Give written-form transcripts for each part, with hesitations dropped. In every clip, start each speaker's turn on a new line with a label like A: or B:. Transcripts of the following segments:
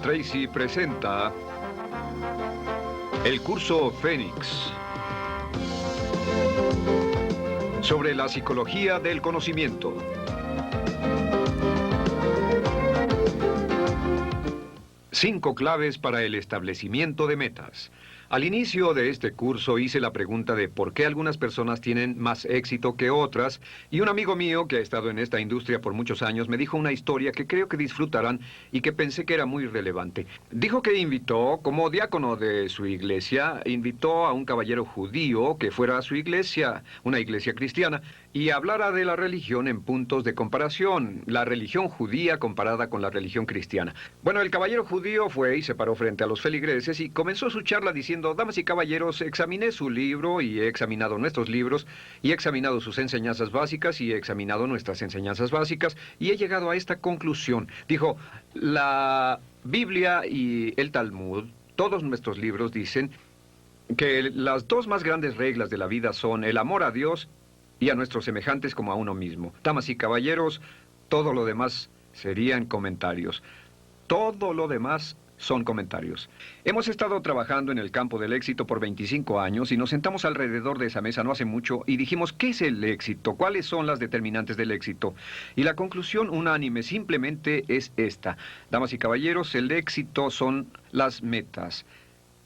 A: Tracy presenta el curso Fénix sobre la psicología del conocimiento. Cinco claves para el establecimiento de metas. Al inicio de este curso hice la pregunta de por qué algunas personas tienen más éxito que otras, y un amigo mío que ha estado en esta industria por muchos años me dijo una historia que creo que disfrutarán y que pensé que era muy relevante. Dijo que invitó, como diácono de su iglesia, invitó a un caballero judío que fuera a su iglesia, una iglesia cristiana, y hablara de la religión en puntos de comparación, la religión judía comparada con la religión cristiana. Bueno, el caballero judío fue y se paró frente a los feligreses y comenzó su charla diciendo: damas y caballeros, examiné su libro y he examinado nuestros libros y he examinado sus enseñanzas básicas y he examinado nuestras enseñanzas básicas y he llegado a esta conclusión. Dijo, la Biblia y el Talmud, todos nuestros libros dicen que las dos más grandes reglas de la vida son el amor a Dios y a nuestros semejantes como a uno mismo. Damas y caballeros, todo lo demás serían comentarios. Todo lo demás son comentarios. Hemos estado trabajando en el campo del éxito por 25 años y nos sentamos alrededor de esa mesa no hace mucho y dijimos, ¿qué es el éxito? ¿Cuáles son las determinantes del éxito? Y la conclusión unánime simplemente es esta. Damas y caballeros, el éxito son las metas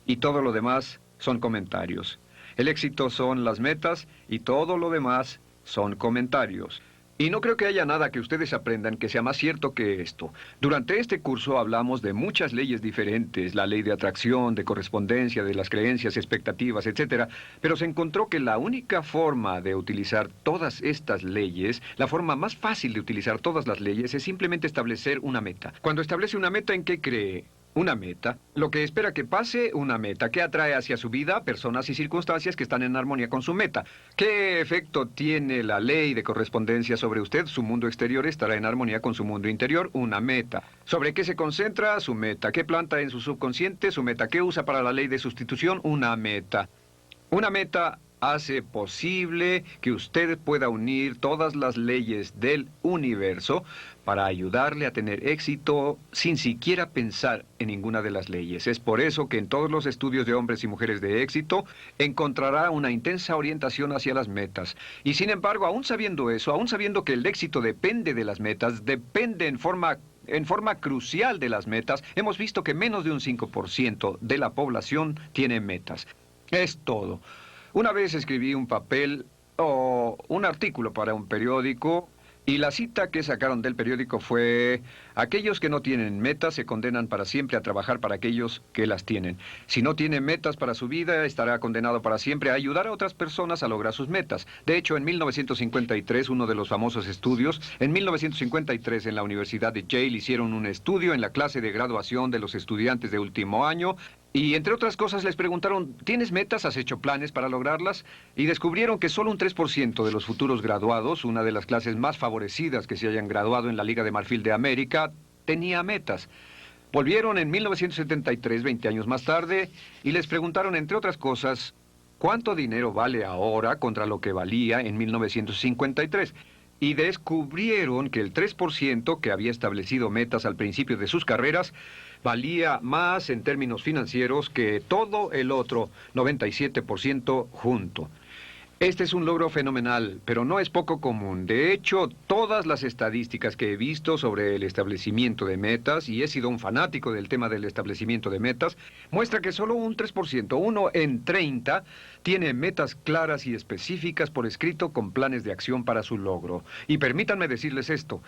A: y todo lo demás son comentarios. El éxito son las metas y todo lo demás son comentarios. Y no creo que haya nada que ustedes aprendan que sea más cierto que esto. Durante este curso hablamos de muchas leyes diferentes, la ley de atracción, de correspondencia, de las creencias, expectativas, etc. Pero se encontró que la única forma de utilizar todas estas leyes, la forma más fácil de utilizar todas las leyes, es simplemente establecer una meta. Cuando establece una meta, ¿en qué cree? Una meta, lo que espera que pase, una meta, que atrae hacia su vida personas y circunstancias que están en armonía con su meta. ¿Qué efecto tiene la ley de correspondencia sobre usted? Su mundo exterior estará en armonía con su mundo interior, una meta. ¿Sobre qué se concentra? Su meta. ¿Qué planta en su subconsciente? Su meta. ¿Qué usa para la ley de sustitución? Una meta. Una meta hace posible que usted pueda unir todas las leyes del universo para ayudarle a tener éxito sin siquiera pensar en ninguna de las leyes. Es por eso que en todos los estudios de hombres y mujeres de éxito encontrará una intensa orientación hacia las metas. Y sin embargo, aún sabiendo eso, aún sabiendo que el éxito depende de las metas, depende en forma crucial de las metas, hemos visto que menos de un 5% de la población tiene metas. Es todo. Una vez escribí un papel o un artículo para un periódico y la cita que sacaron del periódico fue: aquellos que no tienen metas se condenan para siempre a trabajar para aquellos que las tienen. Si no tiene metas para su vida, estará condenado para siempre a ayudar a otras personas a lograr sus metas. De hecho, en 1953, uno de los famosos estudios, en 1953 en la Universidad de Yale hicieron un estudio en la clase de graduación de los estudiantes de último año. Y entre otras cosas les preguntaron, ¿tienes metas? ¿Has hecho planes para lograrlas? Y descubrieron que solo un 3% de los futuros graduados, una de las clases más favorecidas que se hayan graduado en la Liga de Marfil de América, tenía metas. Volvieron en 1973, 20 años más tarde, y les preguntaron, entre otras cosas, ¿cuánto dinero vale ahora contra lo que valía en 1953? Y descubrieron que el 3% que había establecido metas al principio de sus carreras valía más en términos financieros que todo el otro 97% junto. Este es un logro fenomenal, pero no es poco común. De hecho, todas las estadísticas que he visto sobre el establecimiento de metas, y he sido un fanático del tema del establecimiento de metas, muestra que solo un 3%, uno en 30, tiene metas claras y específicas por escrito con planes de acción para su logro. Y permítanme decirles esto: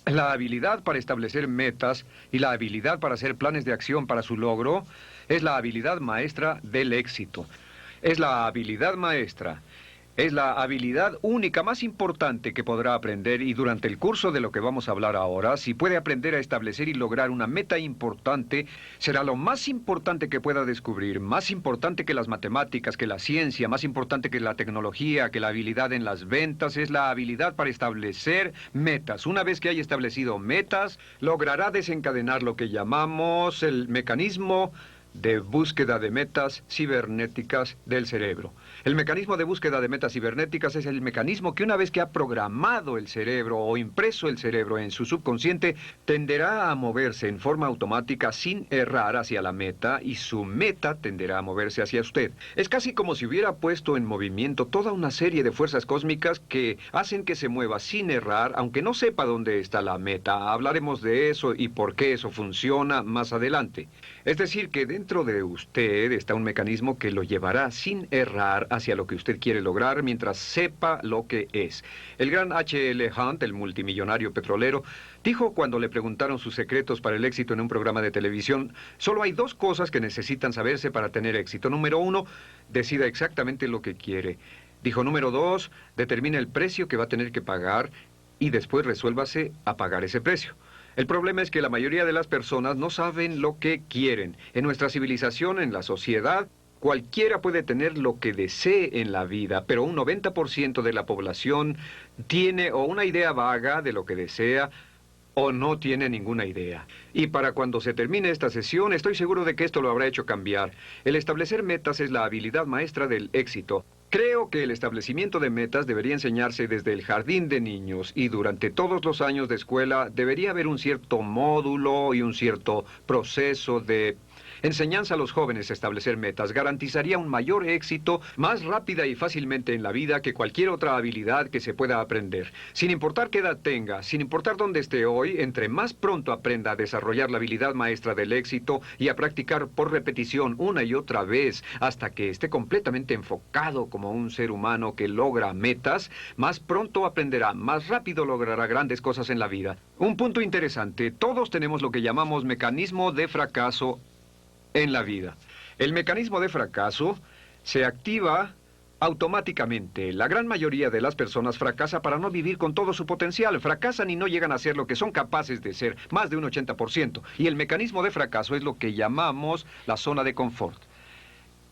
A: la habilidad para establecer metas y la habilidad para hacer planes de acción para su logro es la habilidad maestra del éxito. Es la habilidad maestra. Es la habilidad única más importante que podrá aprender, y durante el curso de lo que vamos a hablar ahora, si puede aprender a establecer y lograr una meta importante, será lo más importante que pueda descubrir, más importante que las matemáticas, que la ciencia, más importante que la tecnología, que la habilidad en las ventas, es la habilidad para establecer metas. Una vez que haya establecido metas, logrará desencadenar lo que llamamos el mecanismo de búsqueda de metas cibernéticas del cerebro. El mecanismo de búsqueda de metas cibernéticas es el mecanismo que una vez que ha programado el cerebro o impreso el cerebro en su subconsciente, tenderá a moverse en forma automática sin errar hacia la meta y su meta tenderá a moverse hacia usted. Es casi como si hubiera puesto en movimiento toda una serie de fuerzas cósmicas que hacen que se mueva sin errar, aunque no sepa dónde está la meta. Hablaremos de eso y por qué eso funciona más adelante. Es decir, que dentro de usted está un mecanismo que lo llevará sin errar hacia lo que usted quiere lograr mientras sepa lo que es. El gran H.L. Hunt, el multimillonario petrolero, dijo cuando le preguntaron sus secretos para el éxito en un programa de televisión: solo hay dos cosas que necesitan saberse para tener éxito. Número uno, decida exactamente lo que quiere. Dijo, número dos, determine el precio que va a tener que pagar y después resuélvase a pagar ese precio. El problema es que la mayoría de las personas no saben lo que quieren. En nuestra civilización, en la sociedad, cualquiera puede tener lo que desee en la vida, pero un 90% de la población tiene o una idea vaga de lo que desea o no tiene ninguna idea. Y para cuando se termine esta sesión, estoy seguro de que esto lo habrá hecho cambiar. El establecer metas es la habilidad maestra del éxito. Creo que el establecimiento de metas debería enseñarse desde el jardín de niños y durante todos los años de escuela debería haber un cierto módulo y un cierto proceso de enseñanza a los jóvenes a establecer metas. Garantizaría un mayor éxito más rápida y fácilmente en la vida que cualquier otra habilidad que se pueda aprender. Sin importar qué edad tenga, sin importar dónde esté hoy, entre más pronto aprenda a desarrollar la habilidad maestra del éxito y a practicar por repetición una y otra vez hasta que esté completamente enfocado como un ser humano que logra metas, más pronto aprenderá, más rápido logrará grandes cosas en la vida. Un punto interesante: todos tenemos lo que llamamos mecanismo de fracaso en la vida. El mecanismo de fracaso se activa automáticamente. La gran mayoría de las personas fracasa para no vivir con todo su potencial. Fracasan y no llegan a ser lo que son capaces de ser, más de un 80%. Y el mecanismo de fracaso es lo que llamamos la zona de confort.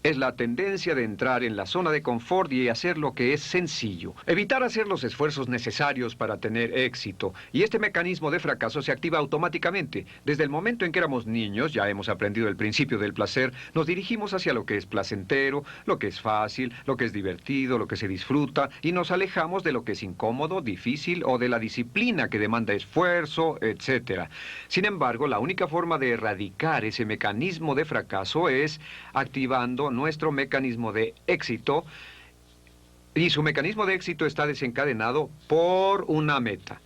A: Es la tendencia de entrar en la zona de confort y hacer lo que es sencillo. Evitar hacer los esfuerzos necesarios para tener éxito. Y este mecanismo de fracaso se activa automáticamente. Desde el momento en que éramos niños, ya hemos aprendido el principio del placer, nos dirigimos hacia lo que es placentero, lo que es fácil, lo que es divertido, lo que se disfruta, y nos alejamos de lo que es incómodo, difícil o de la disciplina que demanda esfuerzo, etc. Sin embargo, la única forma de erradicar ese mecanismo de fracaso es activando nuestro mecanismo de éxito, y su mecanismo de éxito está desencadenado por una meta.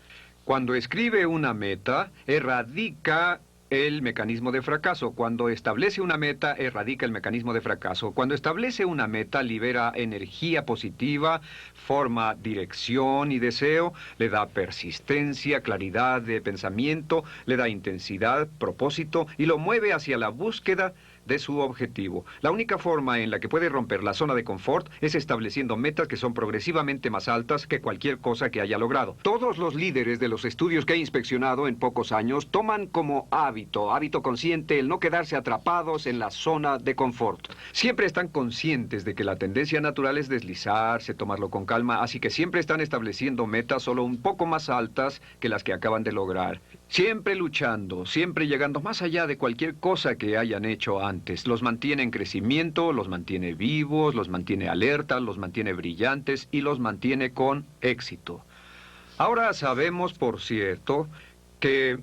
A: Cuando escribe una meta, erradica el mecanismo de fracaso. Cuando establece una meta, erradica el mecanismo de fracaso. Cuando establece una meta, libera energía positiva, forma dirección y deseo, le da persistencia, claridad de pensamiento, le da intensidad, propósito y lo mueve hacia la búsqueda de su objetivo. La única forma en la que puede romper la zona de confort es estableciendo metas que son progresivamente más altas que cualquier cosa que haya logrado. Todos los líderes de los estudios que he inspeccionado en pocos años toman como hábito consciente, el no quedarse atrapados en la zona de confort. Siempre están conscientes de que la tendencia natural es deslizarse, tomarlo con calma, así que siempre están estableciendo metas solo un poco más altas que las que acaban de lograr. Siempre luchando, siempre llegando más allá de cualquier cosa que hayan hecho antes. Los mantiene en crecimiento, los mantiene vivos, los mantiene alertas, los mantiene brillantes y los mantiene con éxito. Ahora sabemos, por cierto, que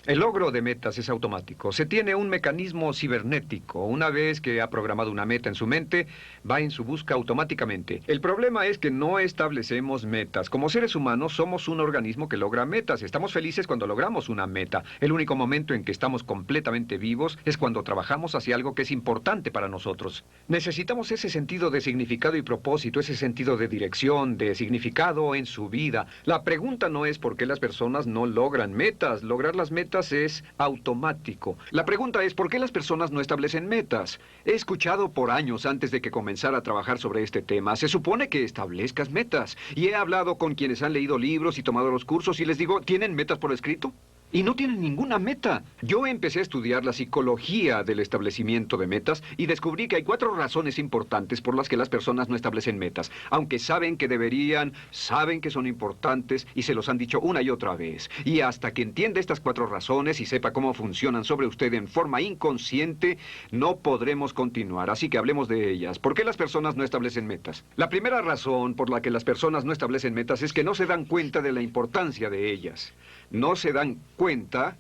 A: el logro de metas es automático. Se tiene un mecanismo cibernético. Una vez que ha programado una meta en su mente, va en su busca automáticamente. El problema es que no establecemos metas. Como seres humanos, somos un organismo que logra metas. Estamos felices cuando logramos una meta. El único momento en que estamos completamente vivos es cuando trabajamos hacia algo que es importante para nosotros. Necesitamos ese sentido de significado y propósito, ese sentido de dirección, de significado en su vida. La pregunta no es por qué las personas no logran metas. Lograr las metas es automático. La pregunta es ¿por qué las personas no establecen metas? He escuchado por años antes de que comenzara a trabajar sobre este tema. Se supone que establezcas metas. Y he hablado con quienes han leído libros y tomado los cursos y les digo, ¿tienen metas por escrito? y no tienen ninguna meta. Yo empecé a estudiar la psicología del establecimiento de metas y descubrí que hay 4 razones importantes por las que las personas no establecen metas, aunque saben que deberían, saben que son importantes y se los han dicho una y otra vez. Y hasta que entienda estas 4 razones y sepa cómo funcionan sobre usted en forma inconsciente, no podremos continuar. Así que hablemos de ellas. ¿Por qué las personas no establecen metas? La primera razón por la que las personas no establecen metas es que no se dan cuenta de la importancia de ellas. No se dan cuenta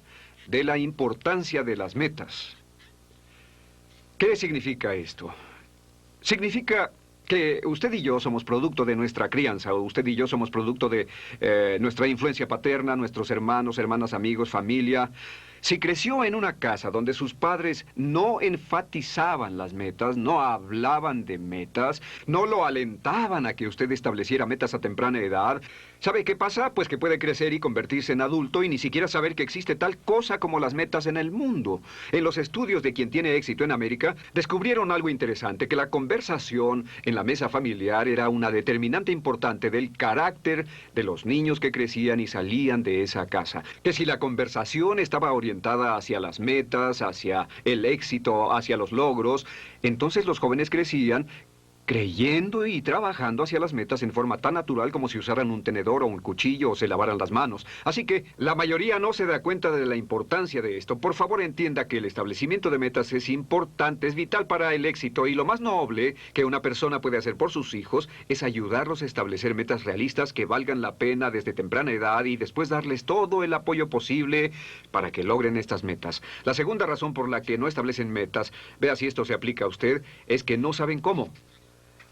A: de la importancia de las metas. ¿Qué significa esto? Significa que usted y yo somos producto de nuestra crianza, o usted y yo somos producto de nuestra influencia paterna, nuestros hermanos, hermanas, amigos, familia. Si creció en una casa donde sus padres no enfatizaban las metas, no hablaban de metas, no lo alentaban a que usted estableciera metas a temprana edad, ¿sabe qué pasa? Pues que puede crecer y convertirse en adulto y ni siquiera saber que existe tal cosa como las metas en el mundo. En los estudios de quien tiene éxito en América, descubrieron algo interesante, que la conversación en la mesa familiar era una determinante importante del carácter de los niños que crecían y salían de esa casa. Que si la conversación estaba orientada hacia las metas, hacia el éxito, hacia los logros, entonces los jóvenes crecían creyendo y trabajando hacia las metas en forma tan natural como si usaran un tenedor o un cuchillo o se lavaran las manos. Así que la mayoría no se da cuenta de la importancia de esto. Por favor, entienda que el establecimiento de metas es importante, es vital para el éxito, y lo más noble que una persona puede hacer por sus hijos es ayudarlos a establecer metas realistas que valgan la pena desde temprana edad y después darles todo el apoyo posible para que logren estas metas. La segunda razón por la que no establecen metas, vea si esto se aplica a usted, es que no saben cómo.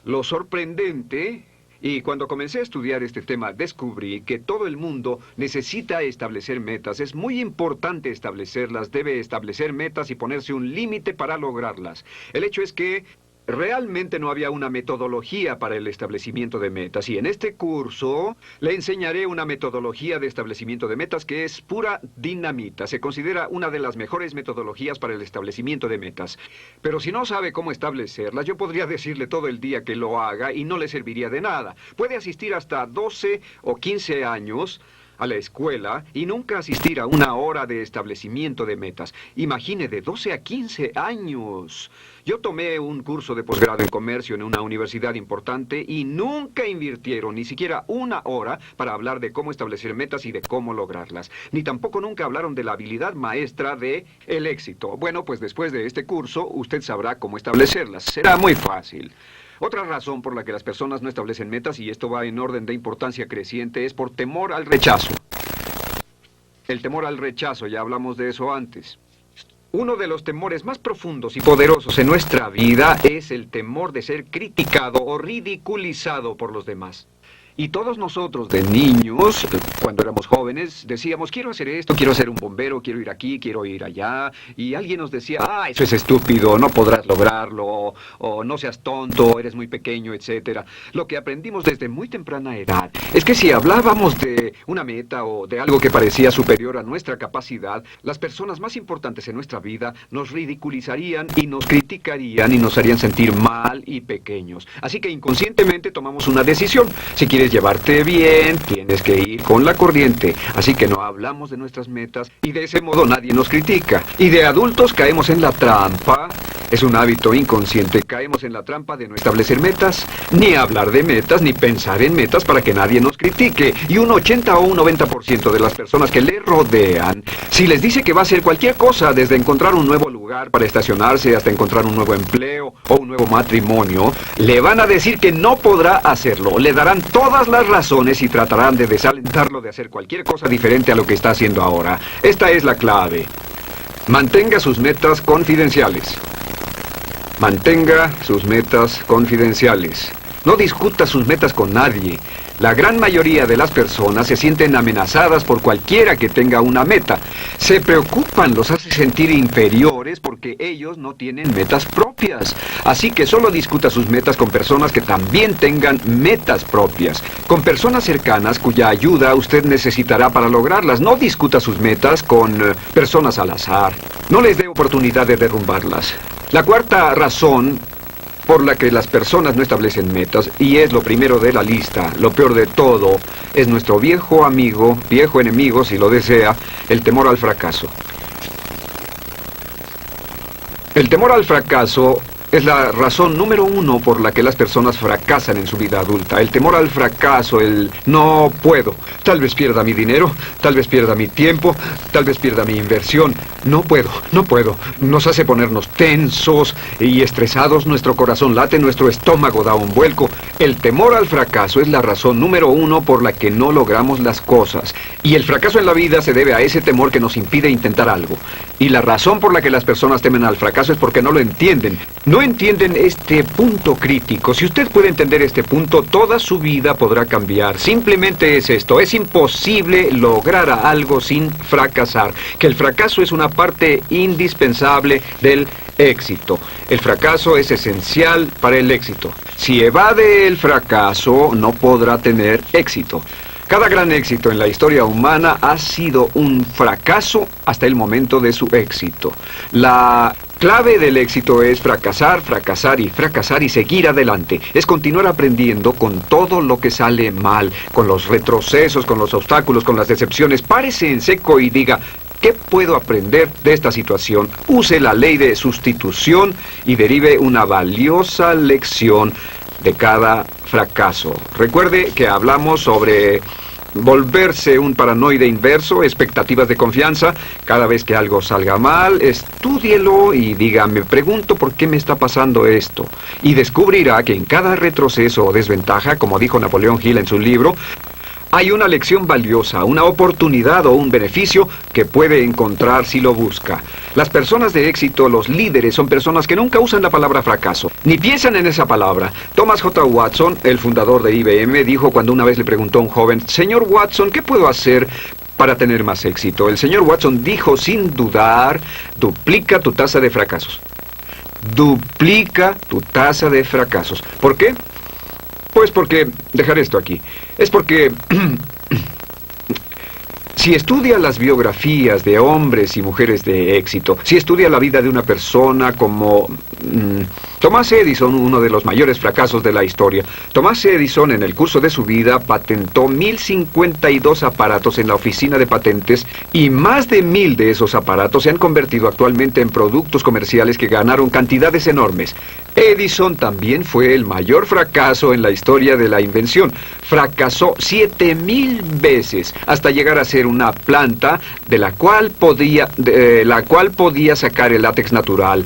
A: Lo sorprendente, y cuando comencé a estudiar este tema descubrí que todo el mundo necesita establecer metas. Es muy importante establecerlas, debe establecer metas y ponerse un límite para lograrlas. El hecho es que realmente no había una metodología para el establecimiento de metas, y en este curso le enseñaré una metodología de establecimiento de metas que es pura dinamita. Se considera una de las mejores metodologías para el establecimiento de metas. Pero si no sabe cómo establecerlas, yo podría decirle todo el día que lo haga y no le serviría de nada. Puede asistir hasta 12 o 15 años a la escuela y nunca asistir a una hora de establecimiento de metas. Imagine, de 12 a 15 años. Yo tomé un curso de posgrado en comercio en una universidad importante y nunca invirtieron ni siquiera una hora para hablar de cómo establecer metas y de cómo lograrlas. Ni tampoco nunca hablaron de la habilidad maestra de el éxito. Bueno, pues después de este curso usted sabrá cómo establecerlas. Será muy fácil. Otra razón por la que las personas no establecen metas, y esto va en orden de importancia creciente, es por temor al rechazo. El temor al rechazo, ya hablamos de eso antes. Uno de los temores más profundos y poderosos en nuestra vida es el temor de ser criticado o ridiculizado por los demás. Y todos nosotros de niños, cuando éramos jóvenes, decíamos, quiero hacer esto, quiero ser un bombero, quiero ir aquí, quiero ir allá. Y alguien nos decía, eso es estúpido, no podrás lograrlo, o no seas tonto, eres muy pequeño, etc. Lo que aprendimos desde muy temprana edad es que si hablábamos de una meta o de algo que parecía superior a nuestra capacidad, las personas más importantes en nuestra vida nos ridiculizarían y nos criticarían y nos harían sentir mal y pequeños. Así que inconscientemente tomamos una decisión. Si quieres llevarte bien, tienes que ir con la corriente. Así que no hablamos de nuestras metas y de ese modo nadie nos critica. Y de adultos caemos en la trampa. Es un hábito inconsciente. Caemos en la trampa de no establecer metas, ni hablar de metas, ni pensar en metas para que nadie nos critique. Y un 80 o un 90% de las personas que le rodean, si les dice que va a hacer cualquier cosa, desde encontrar un nuevo lugar para estacionarse hasta encontrar un nuevo empleo o un nuevo matrimonio, le van a decir que no podrá hacerlo. Le darán todas las razones y tratarán de desalentarlo de hacer cualquier cosa diferente a lo que está haciendo ahora. Esta es la clave. Mantenga sus metas confidenciales. Mantenga sus metas confidenciales. No discuta sus metas con nadie. La gran mayoría de las personas se sienten amenazadas por cualquiera que tenga una meta. Se preocupan, los hace sentir inferiores porque ellos no tienen metas propias. Así que solo discuta sus metas con personas que también tengan metas propias. Con personas cercanas cuya ayuda usted necesitará para lograrlas. No discuta sus metas con personas al azar. No les dé oportunidad de derrumbarlas. La cuarta razón por la que las personas no establecen metas, y es lo primero de la lista, lo peor de todo, es nuestro viejo amigo, viejo enemigo, si lo desea, el temor al fracaso. El temor al fracaso es la razón número uno por la que las personas fracasan en su vida adulta. El temor al fracaso, el no puedo. Tal vez pierda mi dinero, tal vez pierda mi tiempo, tal vez pierda mi inversión. No puedo, no puedo. Nos hace ponernos tensos y estresados. Nuestro corazón late, nuestro estómago da un vuelco. El temor al fracaso es la razón número uno por la que no logramos las cosas. Y el fracaso en la vida se debe a ese temor que nos impide intentar algo. Y la razón por la que las personas temen al fracaso es porque no lo entienden. No entienden este punto crítico. Si usted puede entender este punto, toda su vida podrá cambiar. Simplemente es esto. Es imposible lograr algo sin fracasar. Que el fracaso es una parte indispensable del éxito. El fracaso es esencial para el éxito. Si evade el fracaso, no podrá tener éxito. Cada gran éxito en la historia humana ha sido un fracaso hasta el momento de su éxito. La clave del éxito es fracasar, fracasar y fracasar y seguir adelante. Es continuar aprendiendo con todo lo que sale mal, con los retrocesos, con los obstáculos, con las decepciones. Párese en seco y diga: ¿qué puedo aprender de esta situación? Use la ley de sustitución y derive una valiosa lección de cada fracaso. Recuerde que hablamos sobre volverse un paranoide inverso, expectativas de confianza. Cada vez que algo salga mal, estúdielo y diga: me pregunto por qué me está pasando esto. Y descubrirá que en cada retroceso o desventaja, como dijo Napoleón Hill en su libro, hay una lección valiosa, una oportunidad o un beneficio que puede encontrar si lo busca. Las personas de éxito, los líderes, son personas que nunca usan la palabra fracaso, ni piensan en esa palabra. Thomas J. Watson, el fundador de IBM, dijo cuando una vez le preguntó a un joven: señor Watson, ¿qué puedo hacer para tener más éxito? El señor Watson dijo sin dudar: duplica tu tasa de fracasos. Duplica tu tasa de fracasos. ¿Por qué? Pues porque, dejaré esto aquí, es porque si estudia las biografías de hombres y mujeres de éxito, si estudia la vida de una persona como Thomas Edison, uno de los mayores fracasos de la historia. Thomas Edison, en el curso de su vida, patentó 1052 aparatos en la oficina de patentes, y más de 1000 de esos aparatos se han convertido actualmente en productos comerciales que ganaron cantidades enormes. Edison también fue el mayor fracaso en la historia de la invención. Fracasó 7000 veces hasta llegar a ser una planta de la cual podía sacar el látex natural.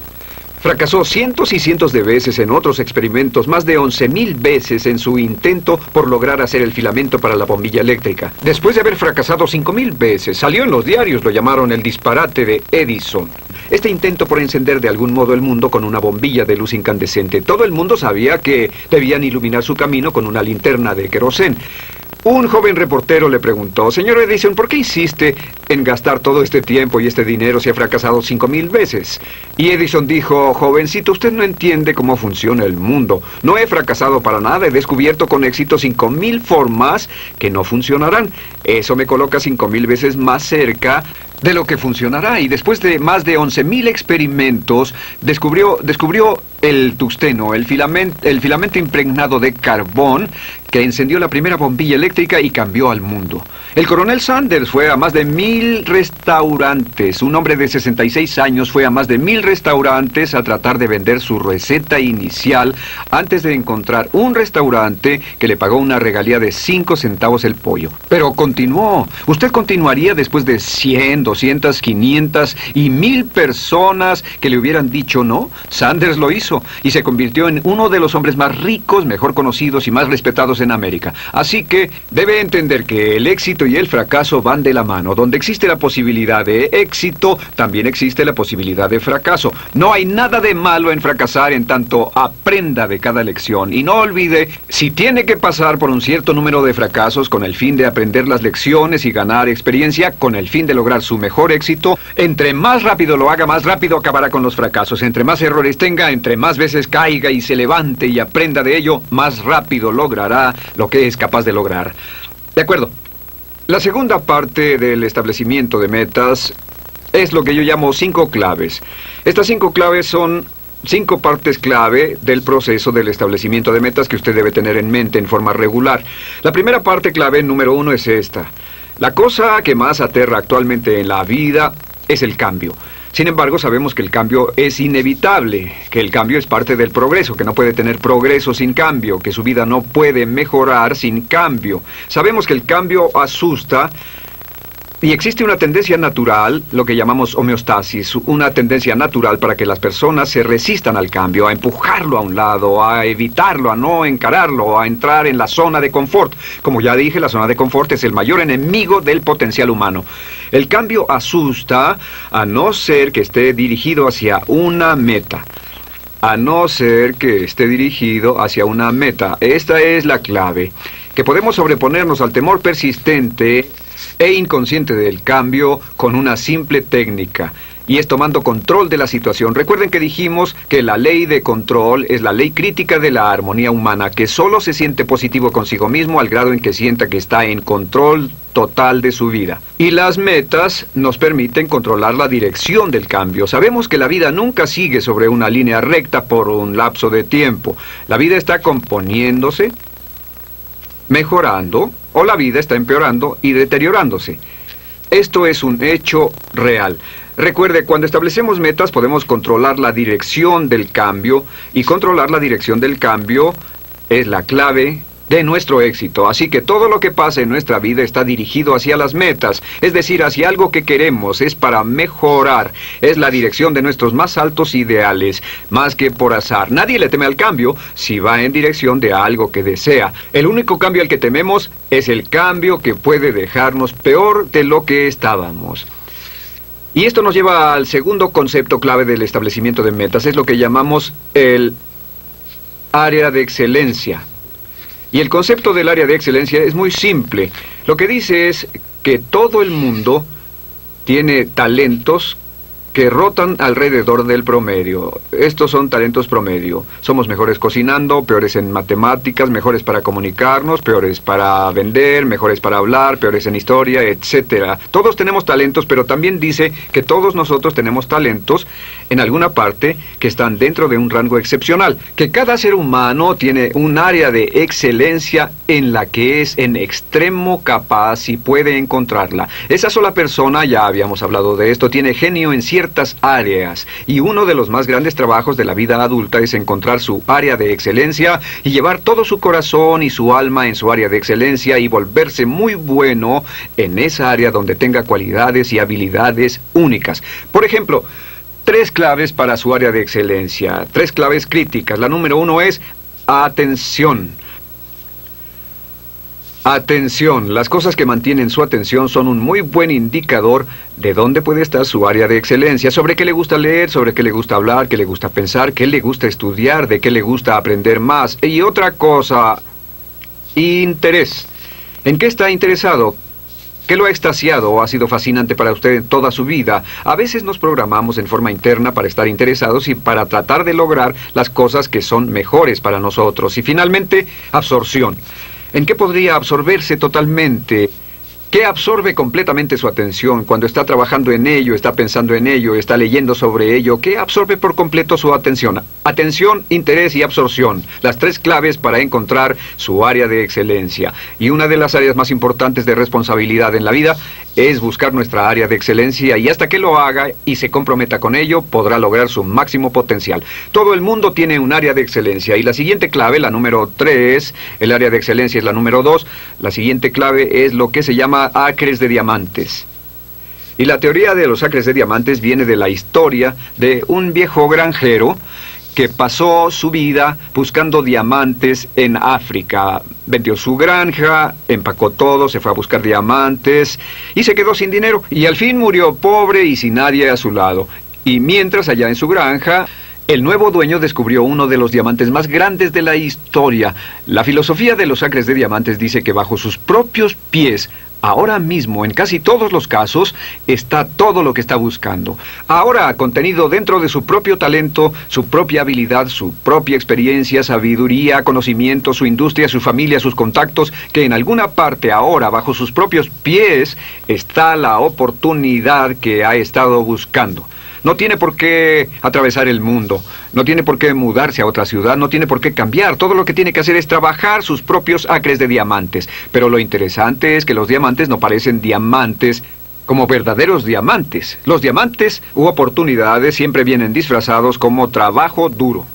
A: Fracasó cientos y cientos de veces en otros experimentos, más de 11,000 veces en su intento por lograr hacer el filamento para la bombilla eléctrica. Después de haber fracasado 5000 veces, salió en los diarios, lo llamaron el disparate de Edison. Este intento por encender de algún modo el mundo con una bombilla de luz incandescente. Todo el mundo sabía que debían iluminar su camino con una linterna de querosén. Un joven reportero le preguntó: señor Edison, ¿por qué insiste en gastar todo este tiempo y este dinero si ha fracasado 5000 veces? Y Edison dijo: jovencito, usted no entiende cómo funciona el mundo. No he fracasado para nada, he descubierto con éxito 5000 formas que no funcionarán. Eso me coloca 5000 veces más cerca de lo que funcionará. Y después de más de 11,000 experimentos, descubrió el tungsteno, el filamento impregnado de carbón, que encendió la primera bombilla eléctrica y cambió al mundo. El coronel Sanders fue a más de 1000 restaurantes. Un hombre de 66 años fue a más de 1000 restaurantes a tratar de vender su receta inicial antes de encontrar un restaurante que le pagó una regalía de 5 centavos el pollo. Pero continuó. ¿Usted continuaría después de 100, 200, 500 y 1000 personas que le hubieran dicho no? Sanders lo hizo y se convirtió en uno de los hombres más ricos, mejor conocidos y más respetados en América. Así que debe entender que el éxito y el fracaso van de la mano. Donde existe la posibilidad de éxito, también existe la posibilidad de fracaso. No hay nada de malo en fracasar en tanto aprenda de cada lección. Y no olvide, si tiene que pasar por un cierto número de fracasos con el fin de aprender las lecciones y ganar experiencia, con el fin de lograr su mejor éxito, entre más rápido lo haga, más rápido acabará con los fracasos. Entre más errores tenga, entre más veces caiga y se levante y aprenda de ello, más rápido logrará lo que es capaz de lograr. De acuerdo. La segunda parte del establecimiento de metas es lo que yo llamo 5 claves. Estas 5 claves son 5 partes clave del proceso del establecimiento de metas que usted debe tener en mente en forma regular. La primera parte clave, número 1, es esta. La cosa que más aterra actualmente en la vida es el cambio. Sin embargo, sabemos que el cambio es inevitable, que el cambio es parte del progreso, que no puede tener progreso sin cambio, que su vida no puede mejorar sin cambio. Sabemos que el cambio asusta y existe una tendencia natural, lo que llamamos homeostasis, una tendencia natural para que las personas se resistan al cambio, a empujarlo a un lado, a evitarlo, a no encararlo, a entrar en la zona de confort. Como ya dije, la zona de confort es el mayor enemigo del potencial humano. El cambio asusta a no ser que esté dirigido hacia una meta. A no ser que esté dirigido hacia una meta. Esta es la clave. Que podemos sobreponernos al temor persistente e inconsciente del cambio con una simple técnica, y es tomando control de la situación. Recuerden que dijimos que la ley de control es la ley crítica de la armonía humana, que solo se siente positivo consigo mismo al grado en que sienta que está en control total de su vida. Y las metas nos permiten controlar la dirección del cambio. Sabemos que la vida nunca sigue sobre una línea recta por un lapso de tiempo. La vida está componiéndose, mejorando, o la vida está empeorando y deteriorándose. Esto es un hecho real. Recuerde, cuando establecemos metas podemos controlar la dirección del cambio, y controlar la dirección del cambio es la clave de nuestro éxito. Así que todo lo que pasa en nuestra vida está dirigido hacia las metas, es decir, hacia algo que queremos, es para mejorar, es la dirección de nuestros más altos ideales, más que por azar. Nadie le teme al cambio si va en dirección de algo que desea. El único cambio al que tememos es el cambio que puede dejarnos peor de lo que estábamos. Y esto nos lleva al segundo concepto clave del establecimiento de metas, es lo que llamamos el área de excelencia. Y el concepto del área de excelencia es muy simple. Lo que dice es que todo el mundo tiene talentos que rotan alrededor del promedio. Estos son talentos promedio. Somos mejores cocinando, peores en matemáticas, mejores para comunicarnos, peores para vender, mejores para hablar, peores en historia, etc. Todos tenemos talentos, pero también dice que todos nosotros tenemos talentos en alguna parte que están dentro de un rango excepcional. Que cada ser humano tiene un área de excelencia en la que es en extremo capaz y puede encontrarla. Esa sola persona, ya habíamos hablado de esto, tiene genio en ciertas áreas, y uno de los más grandes trabajos de la vida adulta es encontrar su área de excelencia y llevar todo su corazón y su alma en su área de excelencia y volverse muy bueno en esa área donde tenga cualidades y habilidades únicas. Por ejemplo, 3 claves para su área de excelencia, 3 claves críticas. La número 1 es atención. Atención. Las cosas que mantienen su atención son un muy buen indicador de dónde puede estar su área de excelencia, sobre qué le gusta leer, sobre qué le gusta hablar, qué le gusta pensar, qué le gusta estudiar, de qué le gusta aprender más. Y otra cosa, interés. ¿En qué está interesado? ¿Qué lo ha extasiado o ha sido fascinante para usted en toda su vida? A veces nos programamos en forma interna para estar interesados y para tratar de lograr las cosas que son mejores para nosotros. Y finalmente, absorción. ¿En qué podría absorberse totalmente? ¿Qué absorbe completamente su atención cuando está trabajando en ello, está pensando en ello, está leyendo sobre ello? ¿Qué absorbe por completo su atención? Atención, interés y absorción. Las 3 claves para encontrar su área de excelencia. Y una de las áreas más importantes de responsabilidad en la vida es buscar nuestra área de excelencia, y hasta que lo haga y se comprometa con ello, podrá lograr su máximo potencial. Todo el mundo tiene un área de excelencia, y la siguiente clave, la número 3, el área de excelencia es la número 2, la siguiente clave es lo que se llama acres de diamantes. Y la teoría de los acres de diamantes viene de la historia de un viejo granjero que pasó su vida buscando diamantes en África. Vendió su granja, empacó todo, se fue a buscar diamantes y se quedó sin dinero. Y al fin murió pobre y sin nadie a su lado. Y mientras allá en su granja, el nuevo dueño descubrió uno de los diamantes más grandes de la historia. La filosofía de los acres de diamantes dice que bajo sus propios pies, ahora mismo, en casi todos los casos, está todo lo que está buscando. Ahora, contenido dentro de su propio talento, su propia habilidad, su propia experiencia, sabiduría, conocimiento, su industria, su familia, sus contactos, que en alguna parte ahora, bajo sus propios pies, está la oportunidad que ha estado buscando. No tiene por qué atravesar el mundo, no tiene por qué mudarse a otra ciudad, no tiene por qué cambiar. Todo lo que tiene que hacer es trabajar sus propios acres de diamantes. Pero lo interesante es que los diamantes no parecen diamantes como verdaderos diamantes. Los diamantes u oportunidades siempre vienen disfrazados como trabajo duro.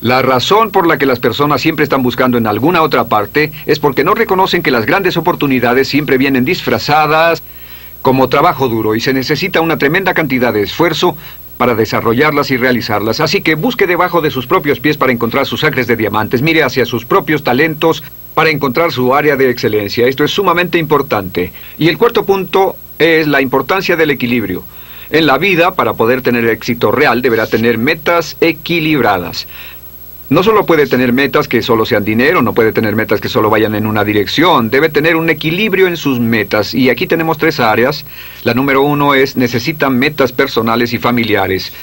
A: La razón por la que las personas siempre están buscando en alguna otra parte es porque no reconocen que las grandes oportunidades siempre vienen disfrazadas como trabajo duro y se necesita una tremenda cantidad de esfuerzo para desarrollarlas y realizarlas. Así que busque debajo de sus propios pies para encontrar sus acres de diamantes. Mire hacia sus propios talentos para encontrar su área de excelencia. Esto es sumamente importante. Y el cuarto punto es la importancia del equilibrio. En la vida, para poder tener éxito real, deberá tener metas equilibradas. No solo puede tener metas que solo sean dinero, no puede tener metas que solo vayan en una dirección. Debe tener un equilibrio en sus metas. Y aquí tenemos 3 áreas. La número 1 es, necesita metas personales y familiares.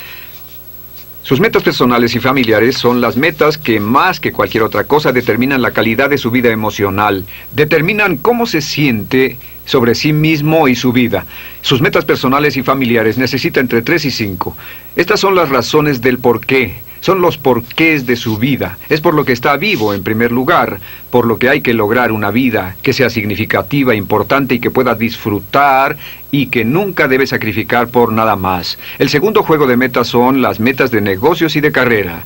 A: Sus metas personales y familiares son las metas que más que cualquier otra cosa determinan la calidad de su vida emocional. Determinan cómo se siente sobre sí mismo y su vida. Sus metas personales y familiares necesita entre 3 y 5. Estas son las razones del porqué. Son los porqués de su vida. Es por lo que está vivo en primer lugar, por lo que hay que lograr una vida que sea significativa, importante y que pueda disfrutar y que nunca debe sacrificar por nada más. El segundo juego de metas son las metas de negocios y de carrera.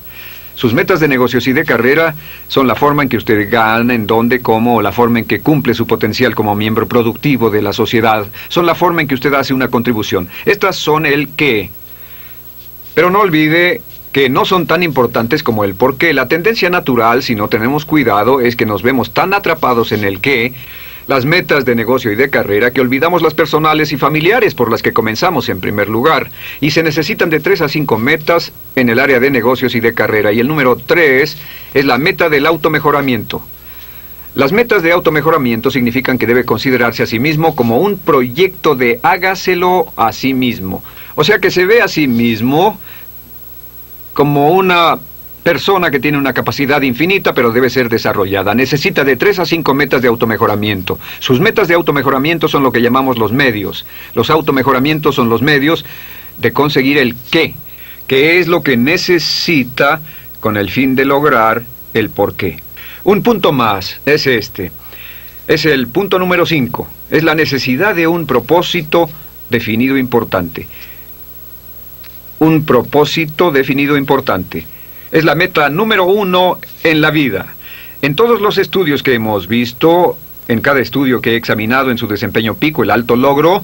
A: Sus metas de negocios y de carrera son la forma en que usted gana, en dónde, cómo, o la forma en que cumple su potencial como miembro productivo de la sociedad. Son la forma en que usted hace una contribución. Estas son el qué. Pero no olvide que no son tan importantes como el por qué. La tendencia natural, si no tenemos cuidado, es que nos vemos tan atrapados en el qué, las metas de negocio y de carrera, que olvidamos las personales y familiares por las que comenzamos en primer lugar. Y se necesitan de 3 a 5 metas en el área de negocios y de carrera. Y el número 3 es la meta del automejoramiento. Las metas de automejoramiento significan que debe considerarse a sí mismo como un proyecto de hágaselo a sí mismo. O sea que se ve a sí mismo como una persona que tiene una capacidad infinita, pero debe ser desarrollada. Necesita de 3 a 5 metas de automejoramiento. Sus metas de automejoramiento son lo que llamamos los medios. Los automejoramientos son los medios de conseguir el qué, que es lo que necesita con el fin de lograr el por qué. Un punto más es este. Es el punto número 5. Es la necesidad de un propósito definido importante. Un propósito definido importante. Es la meta número 1 en la vida. En todos los estudios que hemos visto, en cada estudio que he examinado en su desempeño pico, el alto logro,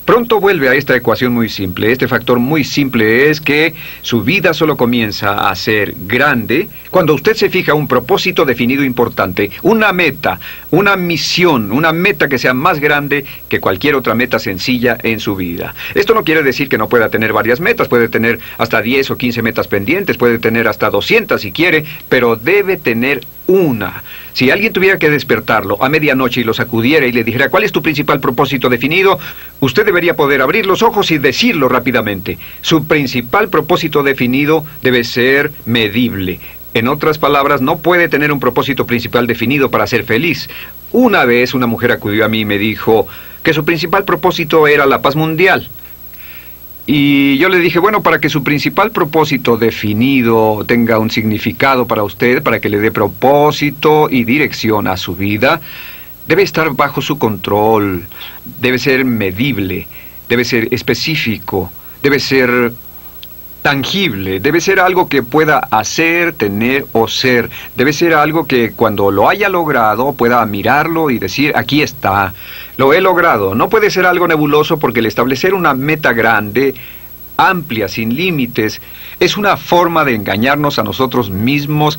A: pronto vuelve a esta ecuación muy simple. Este factor muy simple es que su vida solo comienza a ser grande cuando usted se fija un propósito definido importante, una meta, una misión, una meta que sea más grande que cualquier otra meta sencilla en su vida. Esto no quiere decir que no pueda tener varias metas, puede tener hasta 10 o 15 metas pendientes, puede tener hasta 200 si quiere, pero debe tener una. Si alguien tuviera que despertarlo a medianoche y lo sacudiera y le dijera ¿cuál es tu principal propósito definido?, usted debería poder abrir los ojos y decirlo rápidamente. Su principal propósito definido debe ser medible. En otras palabras, no puede tener un propósito principal definido para ser feliz. Una vez una mujer acudió a mí y me dijo que su principal propósito era la paz mundial. Y yo le dije, bueno, para que su principal propósito definido tenga un significado para usted, para que le dé propósito y dirección a su vida, debe estar bajo su control, debe ser medible, debe ser específico, debe ser tangible, debe ser algo que pueda hacer, tener o ser. Debe ser algo que cuando lo haya logrado pueda mirarlo y decir, aquí está, lo he logrado. No puede ser algo nebuloso porque el establecer una meta grande, amplia, sin límites, es una forma de engañarnos a nosotros mismos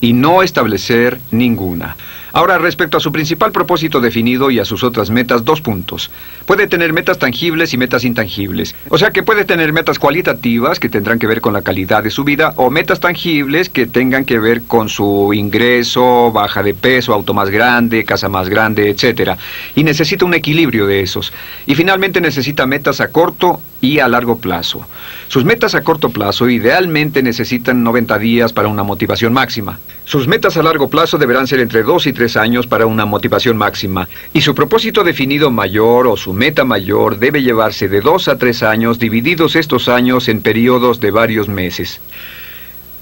A: y no establecer ninguna. Ahora, respecto a su principal propósito definido y a sus otras metas, 2 puntos. Puede tener metas tangibles y metas intangibles. O sea que puede tener metas cualitativas que tendrán que ver con la calidad de su vida o metas tangibles que tengan que ver con su ingreso, baja de peso, auto más grande, casa más grande, etc. Y necesita un equilibrio de esos. Y finalmente necesita metas a corto y a largo plazo. Sus metas a corto plazo idealmente necesitan 90 días para una motivación máxima. Sus metas a largo plazo deberán ser entre 2 y 3 años para una motivación máxima, y su propósito definido mayor o su meta mayor debe llevarse de 2 a 3 años, divididos estos años en periodos de varios meses.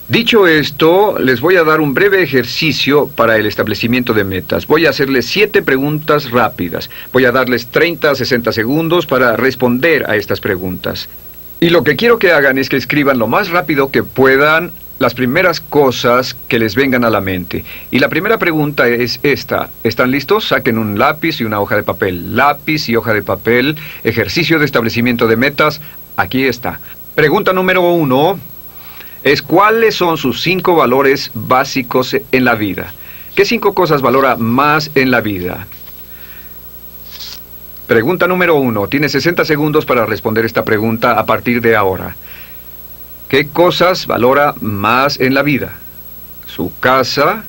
A: Dicho esto, les voy a dar un breve ejercicio para el establecimiento de metas. Voy a hacerles 7 preguntas rápidas. Voy a darles 30 a 60 segundos para responder a estas preguntas. Y lo que quiero que hagan es que escriban lo más rápido que puedan las primeras cosas que les vengan a la mente. Y la primera pregunta es esta. ¿Están listos? Saquen un lápiz y una hoja de papel. Lápiz y hoja de papel. Ejercicio de establecimiento de metas. Aquí está. Pregunta número 1 es ¿cuáles son sus 5 valores básicos en la vida? ¿Qué 5 cosas valora más en la vida? Pregunta número 1. Tiene 60 segundos para responder esta pregunta a partir de ahora. ¿Qué cosas valora más en la vida? Su casa,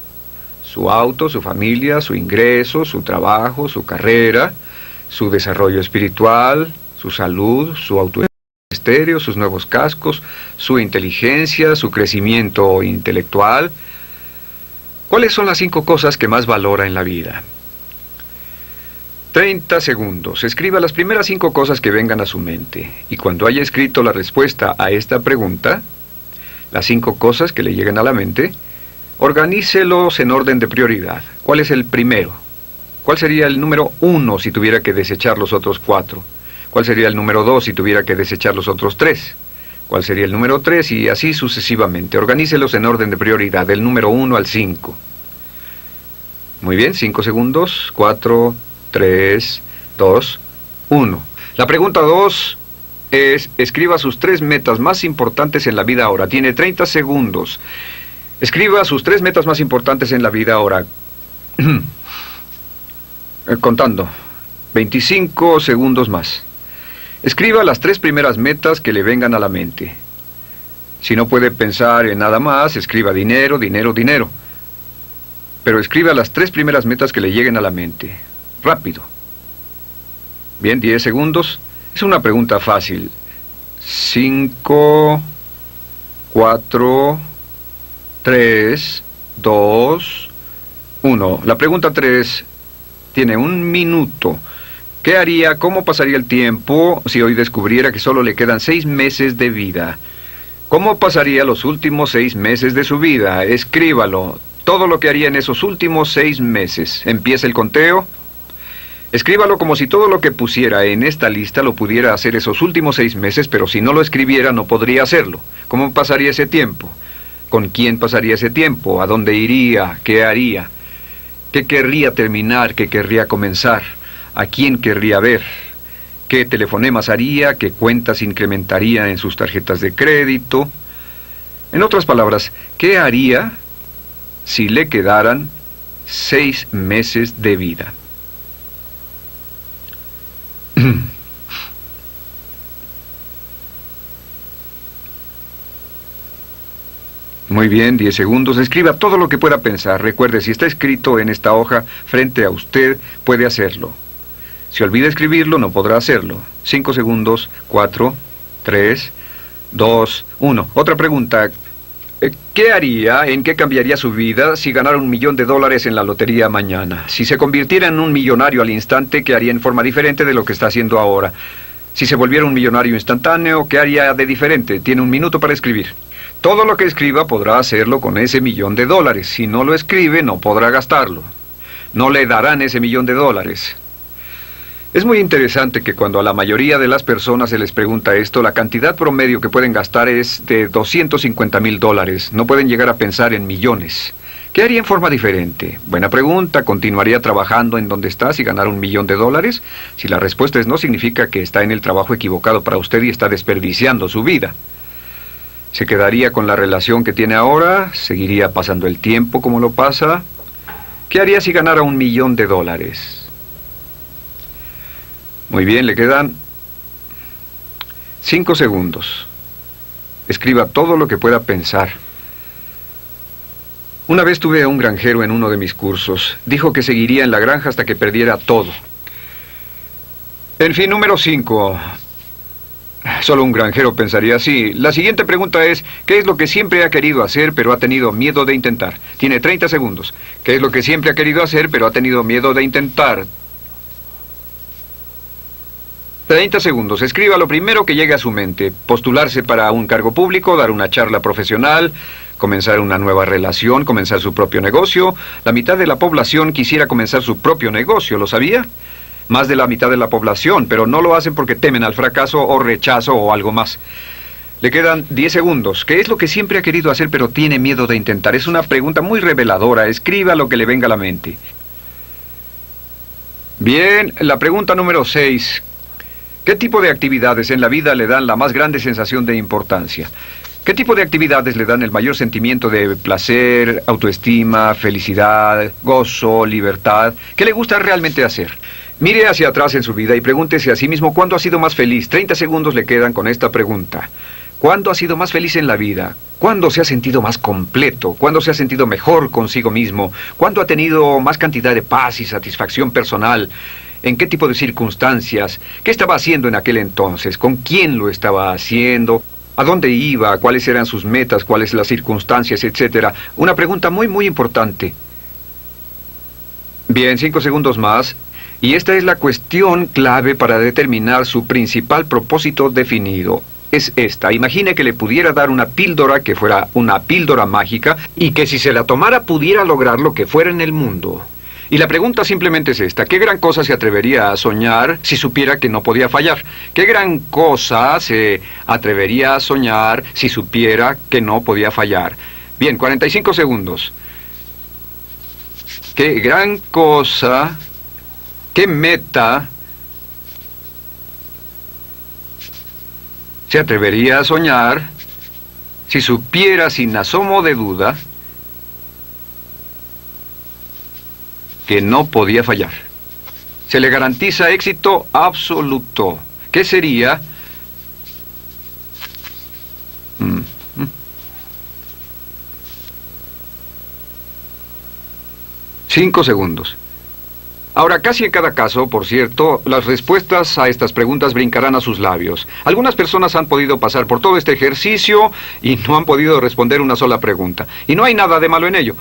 A: su auto, su familia, su ingreso, su trabajo, su carrera, su desarrollo espiritual, su salud, su autoestéreo, sus nuevos cascos, su inteligencia, su crecimiento intelectual. ¿Cuáles son las 5 cosas que más valora en la vida? 30 segundos. Escriba las primeras 5 cosas que vengan a su mente. Y cuando haya escrito la respuesta a esta pregunta, las 5 cosas que le lleguen a la mente, organícelos en orden de prioridad. ¿Cuál es el primero? ¿Cuál sería el número 1 si tuviera que desechar los otros 4? ¿Cuál sería el número 2 si tuviera que desechar los otros 3? ¿Cuál sería el número 3? Y así sucesivamente. Organícelos en orden de prioridad, del número 1 al 5. Muy bien, 5 segundos. 4, 3, 2, 1. La pregunta 2 es, escriba sus 3 metas más importantes en la vida ahora. Tiene 30 segundos. Escriba sus 3 metas más importantes en la vida ahora. Contando. 25 segundos más. Escriba las 3 primeras metas que le vengan a la mente. Si no puede pensar en nada más, escriba dinero, dinero, dinero. Pero escriba las 3 primeras metas que le lleguen a la mente. Rápido. Bien, 10 segundos. Es una pregunta fácil. 5, 4, 3, 2, 1. La pregunta 3 tiene 1 minuto. ¿Qué haría, cómo pasaría el tiempo si hoy descubriera que solo le quedan 6 meses de vida? ¿Cómo pasaría los últimos 6 meses de su vida? Escríbalo. Todo lo que haría en esos últimos 6 meses. Empieza el conteo. Escríbalo como si todo lo que pusiera en esta lista lo pudiera hacer esos últimos 6 meses, pero si no lo escribiera no podría hacerlo. ¿Cómo pasaría ese tiempo? ¿Con quién pasaría ese tiempo? ¿A dónde iría? ¿Qué haría? ¿Qué querría terminar? ¿Qué querría comenzar? ¿A quién querría ver? ¿Qué telefonemas haría? ¿Qué cuentas incrementaría en sus tarjetas de crédito? En otras palabras, ¿qué haría si le quedaran 6 meses de vida? Muy bien, 10 segundos. Escriba todo lo que pueda pensar. Recuerde, si está escrito en esta hoja frente a usted, puede hacerlo. Si olvida escribirlo, no podrá hacerlo. 5 segundos. 4, 3, 2, 1. Otra pregunta. ¿Qué haría, en qué cambiaría su vida si ganara $1.000.000 en la lotería mañana? Si se convirtiera en un millonario al instante, ¿qué haría en forma diferente de lo que está haciendo ahora? Si se volviera un millonario instantáneo, ¿qué haría de diferente? Tiene 1 minuto para escribir. Todo lo que escriba podrá hacerlo con ese $1.000.000. Si no lo escribe, no podrá gastarlo. No le darán ese $1.000.000. Es muy interesante que cuando a la mayoría de las personas se les pregunta esto, la cantidad promedio que pueden gastar es de $250.000. No pueden llegar a pensar en millones. ¿Qué haría en forma diferente? Buena pregunta. ¿Continuaría trabajando en donde está si ganara $1.000.000? Si la respuesta es no, significa que está en el trabajo equivocado para usted y está desperdiciando su vida. ¿Se quedaría con la relación que tiene ahora? ¿Seguiría pasando el tiempo como lo pasa? ¿Qué haría si ganara $1.000.000? Muy bien, le quedan 5 segundos. Escriba todo lo que pueda pensar. Una vez tuve a un granjero en uno de mis cursos. Dijo que seguiría en la granja hasta que perdiera todo. En fin, número 5. Solo un granjero pensaría así. La siguiente pregunta es, ¿qué es lo que siempre ha querido hacer pero ha tenido miedo de intentar? Tiene 30 segundos. ¿Qué es lo que siempre ha querido hacer pero ha tenido miedo de intentar? 30 segundos. Escriba lo primero que llegue a su mente. Postularse para un cargo público, dar una charla profesional, comenzar una nueva relación, comenzar su propio negocio. La mitad de la población quisiera comenzar su propio negocio, ¿lo sabía? Más de la mitad de la población, pero no lo hacen porque temen al fracaso o rechazo o algo más. Le quedan 10 segundos. ¿Qué es lo que siempre ha querido hacer pero tiene miedo de intentar? Es una pregunta muy reveladora. Escriba lo que le venga a la mente. Bien, la pregunta número 6. ¿Qué tipo de actividades en la vida le dan la más grande sensación de importancia? ¿Qué tipo de actividades le dan el mayor sentimiento de placer, autoestima, felicidad, gozo, libertad? ¿Qué le gusta realmente hacer? Mire hacia atrás en su vida y pregúntese a sí mismo cuándo ha sido más feliz. 30 segundos le quedan con esta pregunta. ¿Cuándo ha sido más feliz en la vida? ¿Cuándo se ha sentido más completo? ¿Cuándo se ha sentido mejor consigo mismo? ¿Cuándo ha tenido más cantidad de paz y satisfacción personal? ¿En qué tipo de circunstancias? ¿Qué estaba haciendo en aquel entonces? ¿Con quién lo estaba haciendo? ¿A dónde iba? ¿Cuáles eran sus metas? ¿Cuáles las circunstancias? Etcétera. Una pregunta muy, muy importante. Bien, 5 segundos más. Y esta es la cuestión clave para determinar su principal propósito definido. Es esta. Imagine que le pudiera dar una píldora que fuera una píldora mágica y que si se la tomara pudiera lograr lo que fuera en el mundo. Y la pregunta simplemente es esta. ¿Qué gran cosa se atrevería a soñar si supiera que no podía fallar? ¿Qué gran cosa se atrevería a soñar si supiera que no podía fallar? Bien, 45 segundos. ¿Qué gran cosa, qué meta se atrevería a soñar si supiera sin asomo de duda que no podía fallar? Se le garantiza éxito absoluto. ¿Qué sería? 5 segundos. Ahora, casi en cada caso, por cierto, las respuestas a estas preguntas brincarán a sus labios. Algunas personas han podido pasar por todo este ejercicio y no han podido responder una sola pregunta. Y no hay nada de malo en ello.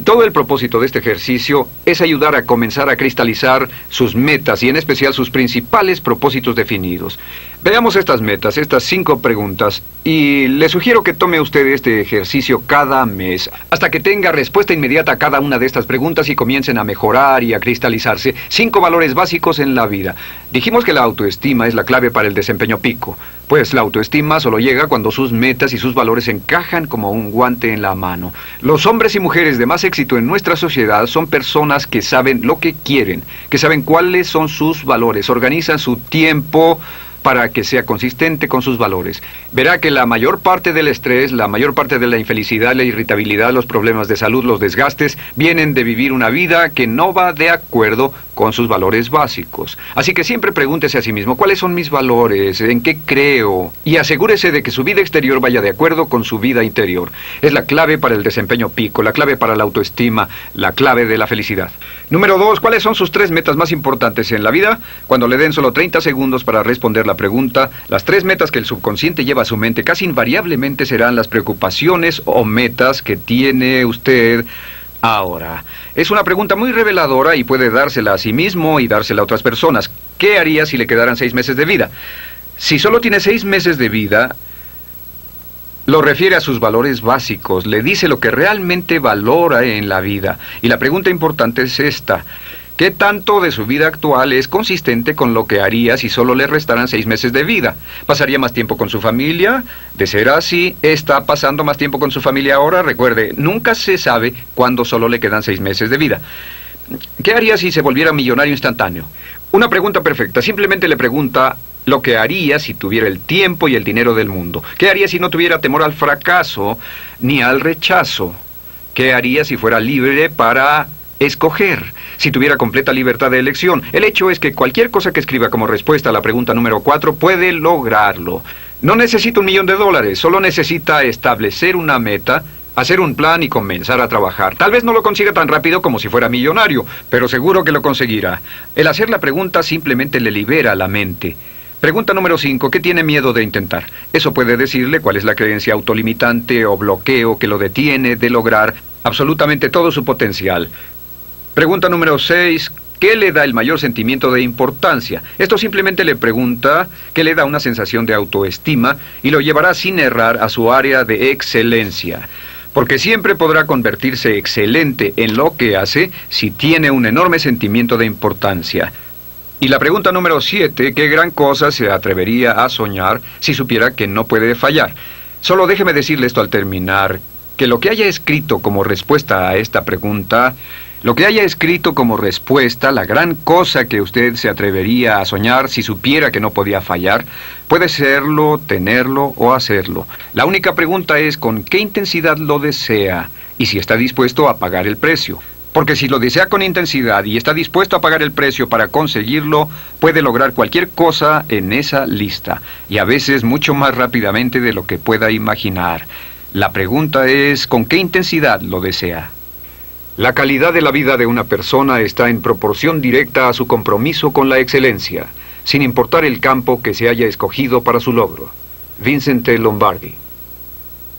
A: Todo el propósito de este ejercicio es ayudar a comenzar a cristalizar sus metas y en especial sus principales propósitos definidos. Veamos estas metas, estas 5 preguntas, y le sugiero que tome usted este ejercicio cada mes, hasta que tenga respuesta inmediata a cada una de estas preguntas y comiencen a mejorar y a cristalizarse 5 valores básicos en la vida. Dijimos que la autoestima es la clave para el desempeño pico, pues la autoestima solo llega cuando sus metas y sus valores encajan como un guante en la mano. Los hombres y mujeres de más éxito en nuestra sociedad son personas que saben lo que quieren, que saben cuáles son sus valores, organizan su tiempo para que sea consistente con sus valores. Verá que la mayor parte del estrés, la mayor parte de la infelicidad, la irritabilidad, los problemas de salud, los desgastes, vienen de vivir una vida que no va de acuerdo con sus valores básicos. Así que siempre pregúntese a sí mismo, ¿cuáles son mis valores? ¿En qué creo? Y asegúrese de que su vida exterior vaya de acuerdo con su vida interior. Es la clave para el desempeño pico, la clave para la autoestima, la clave de la felicidad. Número 2, ¿cuáles son sus 3 metas más importantes en la vida? Cuando le den solo 30 segundos para responder la pregunta, las 3 metas que el subconsciente lleva a su mente casi invariablemente serán las preocupaciones o metas que tiene usted ahora. Es una pregunta muy reveladora y puede dársela a sí mismo y dársela a otras personas. ¿Qué haría si le quedaran 6 meses de vida? Si solo tiene 6 meses de vida, lo refiere a sus valores básicos, le dice lo que realmente valora en la vida. Y la pregunta importante es esta. ¿Qué tanto de su vida actual es consistente con lo que haría si solo le restaran 6 meses de vida? ¿Pasaría más tiempo con su familia? De ser así, ¿está pasando más tiempo con su familia ahora? Recuerde, nunca se sabe cuándo solo le quedan 6 meses de vida. ¿Qué haría si se volviera millonario instantáneo? Una pregunta perfecta. Simplemente le pregunta lo que haría si tuviera el tiempo y el dinero del mundo. ¿Qué haría si no tuviera temor al fracaso ni al rechazo? ¿Qué haría si fuera libre para escoger, si tuviera completa libertad de elección? El hecho es que cualquier cosa que escriba como respuesta a la pregunta número 4 puede lograrlo. No necesita $1 millón, solo necesita establecer una meta, hacer un plan y comenzar a trabajar. Tal vez no lo consiga tan rápido como si fuera millonario, pero seguro que lo conseguirá. El hacer la pregunta simplemente le libera la mente. Pregunta número 5. ¿Qué tiene miedo de intentar? Eso puede decirle cuál es la creencia autolimitante o bloqueo que lo detiene de lograr absolutamente todo su potencial. Pregunta número 6. ¿Qué le da el mayor sentimiento de importancia? Esto simplemente le pregunta qué le da una sensación de autoestima y lo llevará sin errar a su área de excelencia. Porque siempre podrá convertirse excelente en lo que hace si tiene un enorme sentimiento de importancia. Y la pregunta número 7, ¿qué gran cosa se atrevería a soñar si supiera que no puede fallar? Solo déjeme decirle esto al terminar, que lo que haya escrito como respuesta a esta pregunta, la gran cosa que usted se atrevería a soñar si supiera que no podía fallar, puede serlo, tenerlo o hacerlo. La única pregunta es con qué intensidad lo desea y si está dispuesto a pagar el precio. Porque si lo desea con intensidad y está dispuesto a pagar el precio para conseguirlo, puede lograr cualquier cosa en esa lista, y a veces mucho más rápidamente de lo que pueda imaginar. La pregunta es ¿con qué intensidad lo desea? La calidad de la vida de una persona está en proporción directa a su compromiso con la excelencia, sin importar el campo que se haya escogido para su logro. Vincent T. Lombardi.